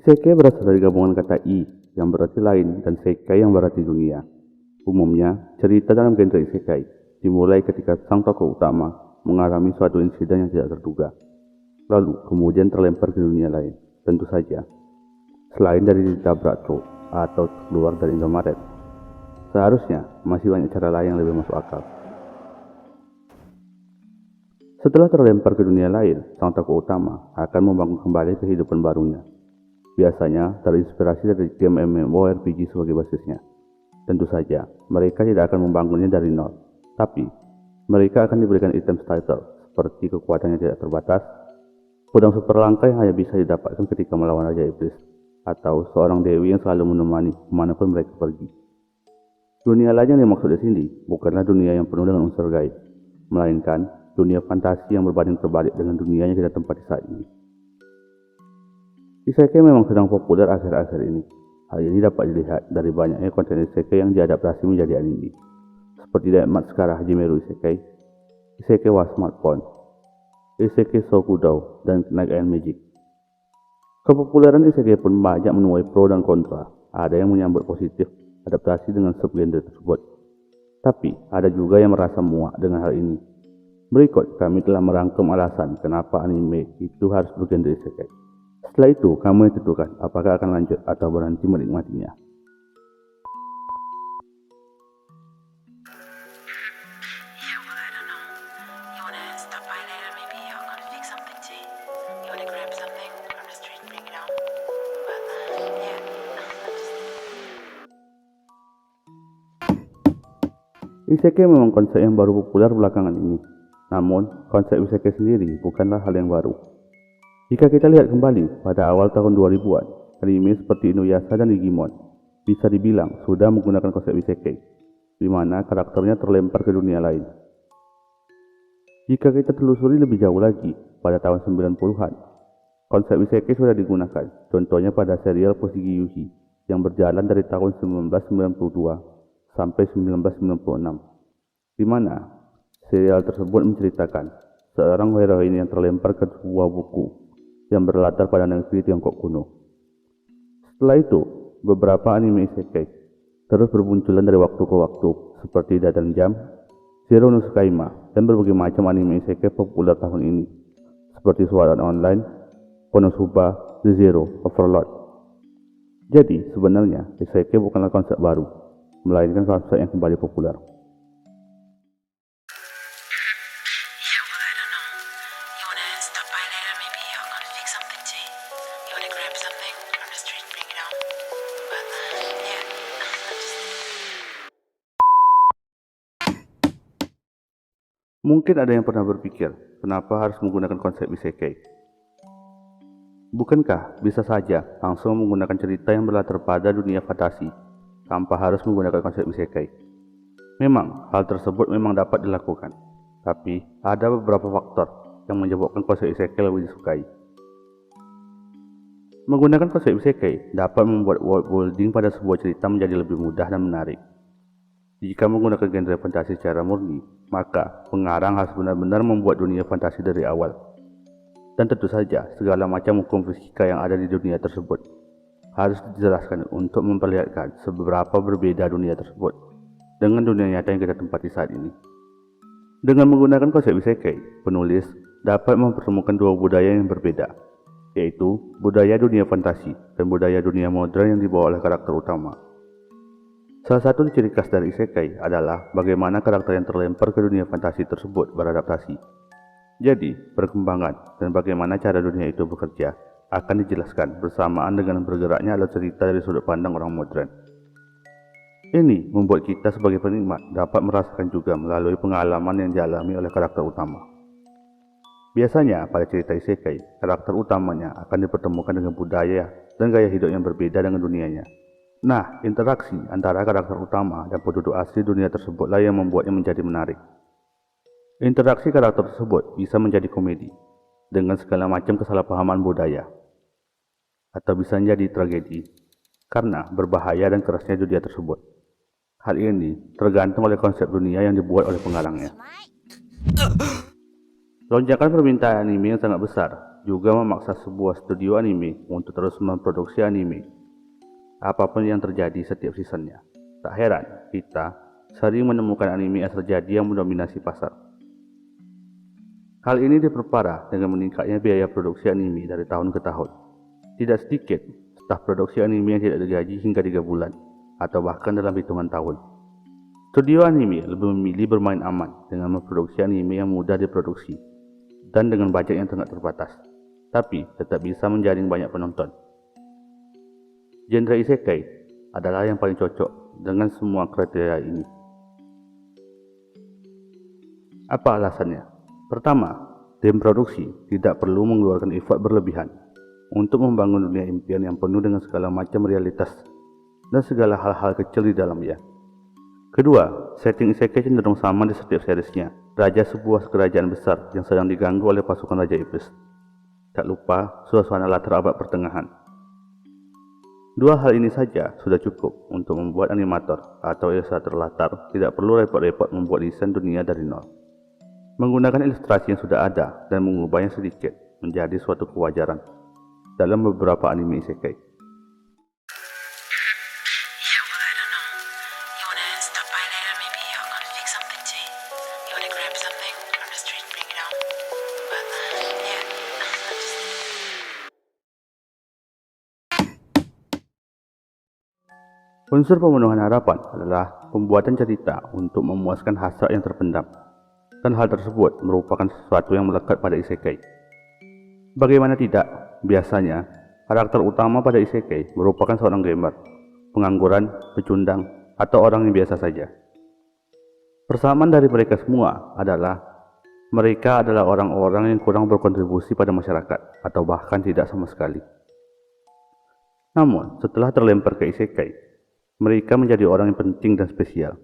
Isekai berasal dari gabungan kata i yang berarti lain dan sekai yang berarti dunia. Umumnya, cerita dalam genre isekai dimulai ketika sang tokoh utama mengalami suatu insiden yang tidak terduga, lalu kemudian terlempar ke dunia lain. Tentu saja, selain dari ditabrak truk atau keluar dari Indomaret, seharusnya masih banyak cara lain yang lebih masuk akal. Setelah terlempar ke dunia lain, sang tokoh utama akan membangun kembali kehidupan barunya. Biasanya terinspirasi dari game MMORPG sebagai basisnya. Tentu saja, mereka tidak akan membangunnya dari nol, tapi mereka akan diberikan item starter seperti kekuatan yang tidak terbatas, pedang super langka yang hanya bisa didapatkan ketika melawan Raja Iblis, atau seorang dewi yang selalu menemani kemanapun mereka pergi. Dunia lain yang dimaksud di sini bukanlah dunia yang penuh dengan unsur gaib, melainkan dunia fantasi yang berbanding terbalik dengan dunia yang kita tempati saat ini. Isekai memang sedang populer akhir-akhir ini. Hal ini dapat dilihat dari banyaknya konten isekai yang diadaptasi menjadi anime, seperti Matskara Hajimeru Isekai, Isekai wa Smartphone, Isekai Shokugou, dan Knight and Magic. Kepopuleran isekai pun banyak menuai pro dan kontra. Ada yang menyambut positif adaptasi dengan subgenre tersebut, tapi ada juga yang merasa muak dengan hal ini. Berikut kami telah merangkum alasan kenapa anime itu harus bergenre isekai. Setelah itu, kamu yang tentukan apakah akan lanjut atau berhenti menikmatinya. Isekai memang konsep yang baru populer belakangan ini. Namun, konsep isekai sendiri bukanlah hal yang baru. Jika kita lihat kembali pada awal tahun 2000-an, anime seperti Inuyasha dan Digimon bisa dibilang sudah menggunakan konsep isekai, di mana karakternya terlempar ke dunia lain. Jika kita telusuri lebih jauh lagi, pada tahun 90-an, konsep isekai sudah digunakan, contohnya pada serial Fushigi Yushi yang berjalan dari tahun 1992 sampai 1996, di mana serial tersebut menceritakan seorang heroin yang terlempar ke sebuah buku yang berlatar pada negeri Tiongkok kuno. Setelah itu, beberapa anime isekai terus bermunculan dari waktu ke waktu, seperti Dadan Jam, Zero no Tsukaima, dan berbagai macam anime isekai populer tahun ini, seperti Sword Art Online, Konosuba, The Zero, Overlord. Jadi, sebenarnya isekai bukanlah konsep baru, melainkan konsep yang kembali populer. Mungkin ada yang pernah berpikir, kenapa harus menggunakan konsep isekai? Bukankah bisa saja langsung menggunakan cerita yang berlatar pada dunia fantasi, tanpa harus menggunakan konsep isekai? Memang, hal tersebut memang dapat dilakukan, tapi ada beberapa faktor yang menyebabkan konsep isekai lebih disukai. Menggunakan konsep isekai dapat membuat world building pada sebuah cerita menjadi lebih mudah dan menarik. Jika menggunakan genre fantasi secara murni, maka pengarang harus benar-benar membuat dunia fantasi dari awal. Dan tentu saja, segala macam hukum fisika yang ada di dunia tersebut harus dijelaskan untuk memperlihatkan seberapa berbeda dunia tersebut dengan dunia nyata yang kita tempati saat ini. Dengan menggunakan konsep isekai, penulis dapat mempertemukan dua budaya yang berbeda, yaitu budaya dunia fantasi dan budaya dunia modern yang dibawa oleh karakter utama. Salah satu ciri khas dari isekai adalah bagaimana karakter yang terlempar ke dunia fantasi tersebut beradaptasi. Jadi, perkembangan dan bagaimana cara dunia itu bekerja akan dijelaskan bersamaan dengan bergeraknya alur cerita dari sudut pandang orang modern. Ini membuat kita sebagai penikmat dapat merasakan juga melalui pengalaman yang dialami oleh karakter utama. Biasanya pada cerita isekai, karakter utamanya akan dipertemukan dengan budaya dan gaya hidup yang berbeda dengan dunianya. Nah, interaksi antara karakter utama dan penduduk asli dunia tersebutlah yang membuatnya menjadi menarik. Interaksi karakter tersebut bisa menjadi komedi, dengan segala macam kesalahpahaman budaya, atau bisa menjadi tragedi, karena berbahaya dan kerasnya dunia tersebut. Hal ini tergantung oleh konsep dunia yang dibuat oleh pengarangnya. Lonjakan permintaan anime yang sangat besar juga memaksa sebuah studio anime untuk terus memproduksi anime, apapun yang terjadi setiap seasonnya. Tak heran, kita sering menemukan anime asal jadi yang mendominasi pasar. Hal ini diperparah dengan meningkatnya biaya produksi anime dari tahun ke tahun. Tidak sedikit staf produksi anime yang tidak digaji hingga 3 bulan, atau bahkan dalam hitungan tahun. Studio anime lebih memilih bermain aman dengan memproduksi anime yang mudah diproduksi dan dengan budget yang sangat terbatas, tapi tetap bisa menjaring banyak penonton. Genre isekai adalah yang paling cocok dengan semua kriteria ini. Apa alasannya? Pertama, tim produksi tidak perlu mengeluarkan effort berlebihan untuk membangun dunia impian yang penuh dengan segala macam realitas dan segala hal-hal kecil di dalamnya. Kedua, setting isekai cenderung sama di setiap seriesnya. Raja sebuah kerajaan besar yang sedang diganggu oleh pasukan Raja Iblis. Tak lupa suasana latar abad pertengahan. Dua hal ini saja sudah cukup untuk membuat animator atau ilustrator latar tidak perlu repot-repot membuat desain dunia dari nol. Menggunakan ilustrasi yang sudah ada dan mengubahnya sedikit menjadi suatu kewajaran dalam beberapa anime isekai. Unsur pemenuhan harapan adalah pembuatan cerita untuk memuaskan hasrat yang terpendam, dan hal tersebut merupakan sesuatu yang melekat pada isekai. Bagaimana tidak, biasanya karakter utama pada isekai merupakan seorang gamer, pengangguran, pecundang, atau orang yang biasa saja. Persamaan dari mereka semua adalah mereka adalah orang-orang yang kurang berkontribusi pada masyarakat, atau bahkan tidak sama sekali. Namun, setelah terlempar ke isekai, mereka menjadi orang yang penting dan spesial.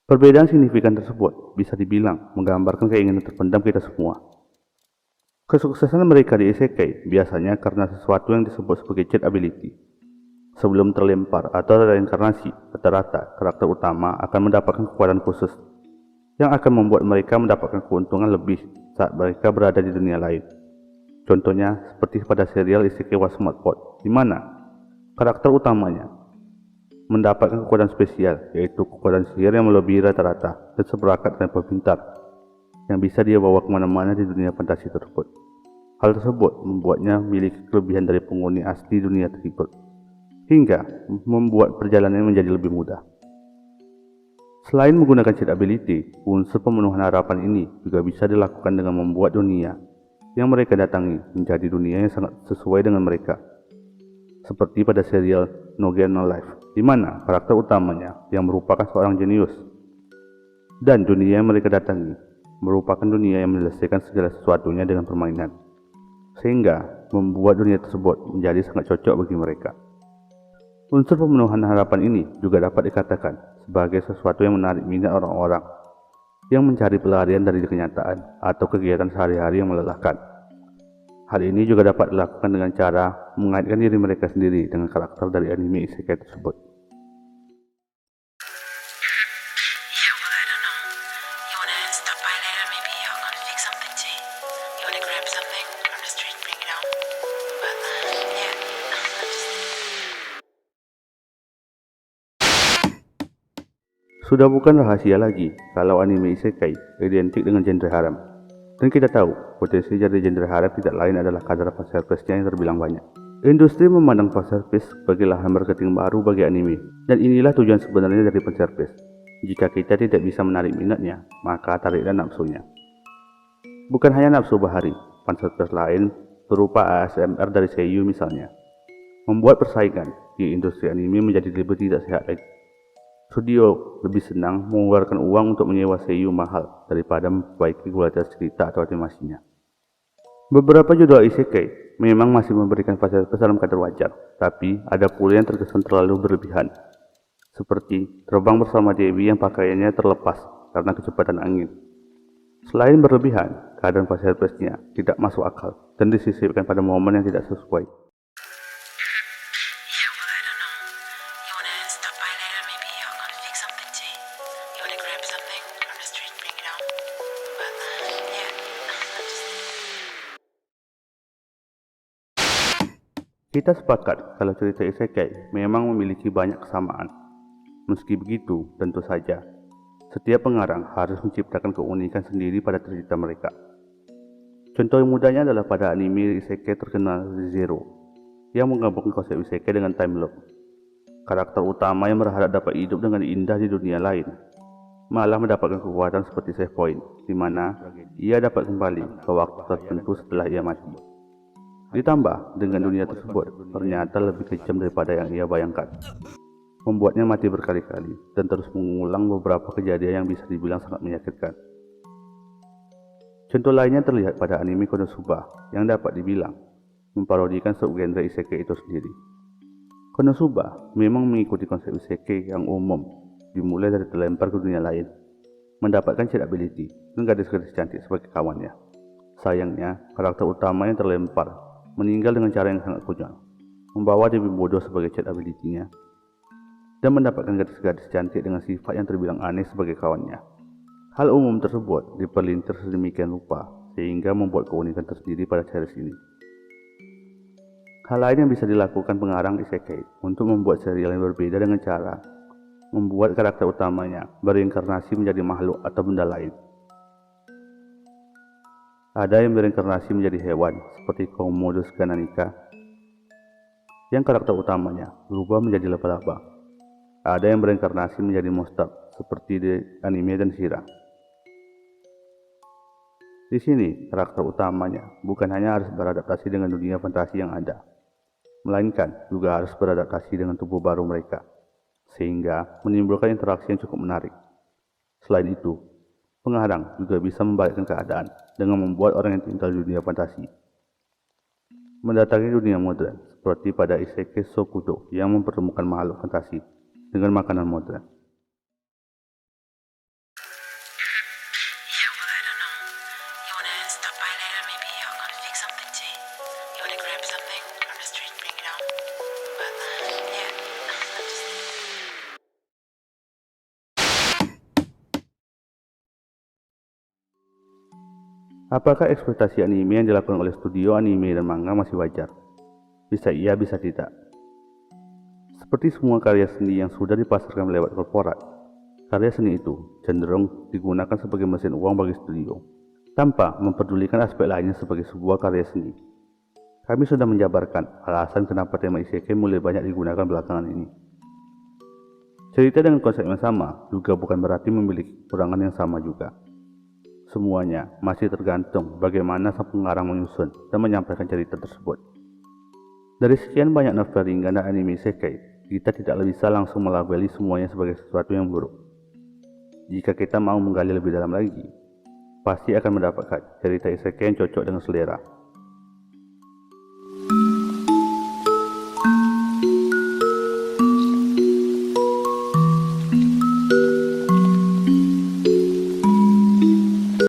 Perbedaan signifikan tersebut bisa dibilang menggambarkan keinginan terpendam kita semua. Kesuksesan mereka di isekai biasanya karena sesuatu yang disebut sebagai cheat ability. Sebelum terlempar atau reinkarnasi, rata-rata karakter utama akan mendapatkan kekuatan khusus yang akan membuat mereka mendapatkan keuntungan lebih saat mereka berada di dunia lain. Contohnya seperti pada serial Isekai wa Smart Pot, di mana karakter utamanya mendapatkan kekuatan spesial, yaitu kekuatan sihir yang melebihi rata-rata dan seperangkat telepon pintar yang bisa dia bawa kemana-mana di dunia fantasi tersebut. Hal tersebut membuatnya memiliki kelebihan dari penghuni asli dunia tersebut, hingga membuat perjalanan menjadi lebih mudah. Selain menggunakan cheat ability, unsur pemenuhan harapan ini juga bisa dilakukan dengan membuat dunia yang mereka datangi menjadi dunia yang sangat sesuai dengan mereka. Seperti pada serial No Game No Life, di mana karakter utamanya yang merupakan seorang jenius, dan dunia yang mereka datangi merupakan dunia yang menyelesaikan segala sesuatunya dengan permainan, sehingga membuat dunia tersebut menjadi sangat cocok bagi mereka. Unsur pemenuhan harapan ini juga dapat dikatakan sebagai sesuatu yang menarik minat orang-orang yang mencari pelarian dari kenyataan atau kegiatan sehari-hari yang melelahkan. Hal ini juga dapat dilakukan dengan cara mengaitkan diri mereka sendiri dengan karakter dari anime isekai tersebut. Sudah bukan rahasia lagi kalau anime isekai identik dengan genre harem. Dan kita tahu, potensi dari genre harem tidak lain adalah kadar fanservice-nya yang terbilang banyak. Industri memandang fanservice sebagai lahan marketing baru bagi anime, dan inilah tujuan sebenarnya dari fanservice. Jika kita tidak bisa menarik minatnya, maka tariklah nafsunya. Bukan hanya nafsu bahari, fanservice lain berupa ASMR dari seiyu misalnya, membuat persaingan di industri anime menjadi lebih tidak sehat lagi. Studio lebih senang mengeluarkan uang untuk menyewa seiyu mahal daripada memperbaiki kualitas cerita atau animasinya. Beberapa judul isekai memang masih memberikan fasilitas dalam kadar wajar, tapi ada pula yang terkesan terlalu berlebihan, seperti terbang bersama Dewi yang pakaiannya terlepas karena kecepatan angin. Selain berlebihan, keadaan fasilitasnya tidak masuk akal dan disisipkan pada momen yang tidak sesuai. Kita sepakat kalau cerita isekai memang memiliki banyak kesamaan. Meski begitu, tentu saja, setiap pengarang harus menciptakan keunikan sendiri pada cerita mereka. Contoh yang mudahnya adalah pada anime isekai terkenal Re:Zero, yang menggabungkan konsep isekai dengan time loop. Karakter utama yang berharap dapat hidup dengan indah di dunia lain, malah mendapatkan kekuatan seperti save point, di mana ia dapat kembali ke waktu tertentu setelah ia mati. Ditambah dengan dunia tersebut ternyata lebih kejam daripada yang ia bayangkan, membuatnya mati berkali-kali dan terus mengulang beberapa kejadian yang bisa dibilang sangat menyakitkan. Contoh lainnya terlihat pada anime Konosuba yang dapat dibilang memparodikan subgenre isekai itu sendiri. Konosuba memang mengikuti konsep isekai yang umum, dimulai dari terlempar ke dunia lain, mendapatkan cheat ability dan gadis-gadis cantik sebagai kawannya. Sayangnya, karakter utama yang terlempar meninggal dengan cara yang sangat konyol, membawa Dewi bodoh sebagai cheat ability-nya, dan mendapatkan gadis-gadis cantik dengan sifat yang terbilang aneh sebagai kawannya. Hal umum tersebut diperlintir sedemikian rupa sehingga membuat keunikan tersendiri pada series ini. Hal lain yang bisa dilakukan pengarang isekai untuk membuat serial yang berbeda dengan cara membuat karakter utamanya bereinkarnasi menjadi makhluk atau benda lain. Ada yang bereinkarnasi menjadi hewan seperti Komodo Scananica, yang karakter utamanya berubah menjadi laba-laba. Ada yang bereinkarnasi menjadi monster seperti di anime dan Shira. Di sini, karakter utamanya bukan hanya harus beradaptasi dengan dunia fantasi yang ada, melainkan juga harus beradaptasi dengan tubuh baru mereka, sehingga menimbulkan interaksi yang cukup menarik. Selain itu, pengarang juga bisa membalikkan keadaan dengan membuat orang yang tinggal di dunia fantasi mendatangi dunia modern, seperti pada isekai Sokudo yang mempertemukan makhluk fantasi dengan makanan modern. Apakah ekspektasi anime yang dilakukan oleh studio anime dan manga masih wajar? Bisa iya, bisa tidak. Seperti semua karya seni yang sudah dipasarkan lewat korporat, karya seni itu cenderung digunakan sebagai mesin uang bagi studio, tanpa memperdulikan aspek lainnya sebagai sebuah karya seni. Kami sudah menjabarkan alasan kenapa tema isekai mulai banyak digunakan belakangan ini. Cerita dengan konsep yang sama juga bukan berarti memiliki kekurangan yang sama juga. Semuanya masih tergantung bagaimana sang pengarang menyusun dan menyampaikan cerita tersebut. Dari sekian banyak novel ringan dan anime isekai, kita tidak bisa langsung melabeli semuanya sebagai sesuatu yang buruk. Jika kita mau menggali lebih dalam lagi, pasti akan mendapatkan cerita isekai yang cocok dengan selera